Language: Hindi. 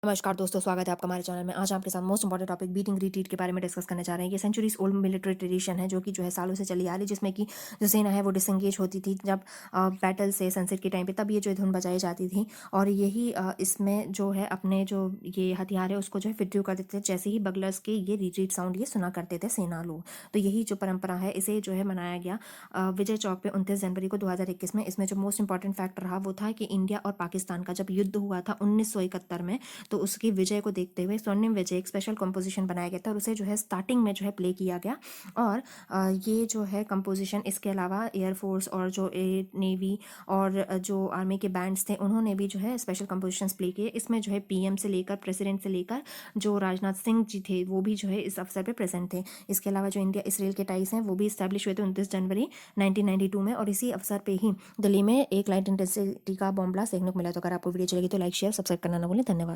नमस्कार दोस्तों, स्वागत है आपका हमारे चैनल में। आज आपके साथ most important topic beating retreat के बारे में डिस्कस करने जा रहे हैं। ये सेंचुरीज ओल्ड मिलिट्री ट्रेडिशन है, जो कि जो है सालों से चली आ रही है, जिसमें कि जो सेना है वो डिसंगेज होती थी जब बैटल से सनसेट के टाइम पे, तब ये जो धुन बजाई जाती थी। और यही इसमें जो है अपने जो ये हथियार है उसको जो है विड्रू कर देते थे, जैसे ही बगलर्स के ये रिट्रीट साउंड ये सुना करते थे सेना लोग। तो यही जो परंपरा है इसे जो है मनाया गया विजय चौक पे 29 जनवरी को 2021 में। इसमें जो मोस्ट इंपॉर्टेंट फैक्ट रहा वो था कि इंडिया और पाकिस्तान का जब युद्ध हुआ था 1971 में, तो उसकी विजय को देखते हुए स्वर्णिम विजय एक स्पेशल कंपोजिशन बनाया गया था और उसे जो है स्टार्टिंग में जो है प्ले किया गया। और ये जो है कंपोजिशन इसके अलावा एयरफोर्स और जो एयर नेवी और जो आर्मी के बैंड्स थे उन्होंने भी जो है स्पेशल कंपोजिशंस प्ले किए। इसमें जो है पीएम से लेकर प्रेसिडेंट से लेकर जो राजनाथ सिंह जी थे वो भी जो है इस अवसर पे प्रेजेंट थे। इसके अलावा जो इंडिया इसराइल के टाइज हैं वो भी इस्टेब्लिश हुए थे 29 जनवरी 1992 में, और इसी अवसर पे ही दिल्ली में एक लाइट इंटेंसिटी का बॉम्ब ब्लास्ट देखने को मिला। तो अगर आपको वीडियो चलेगी तो लाइक शेयर सब्सक्राइब करना ना भूलें। धन्यवाद।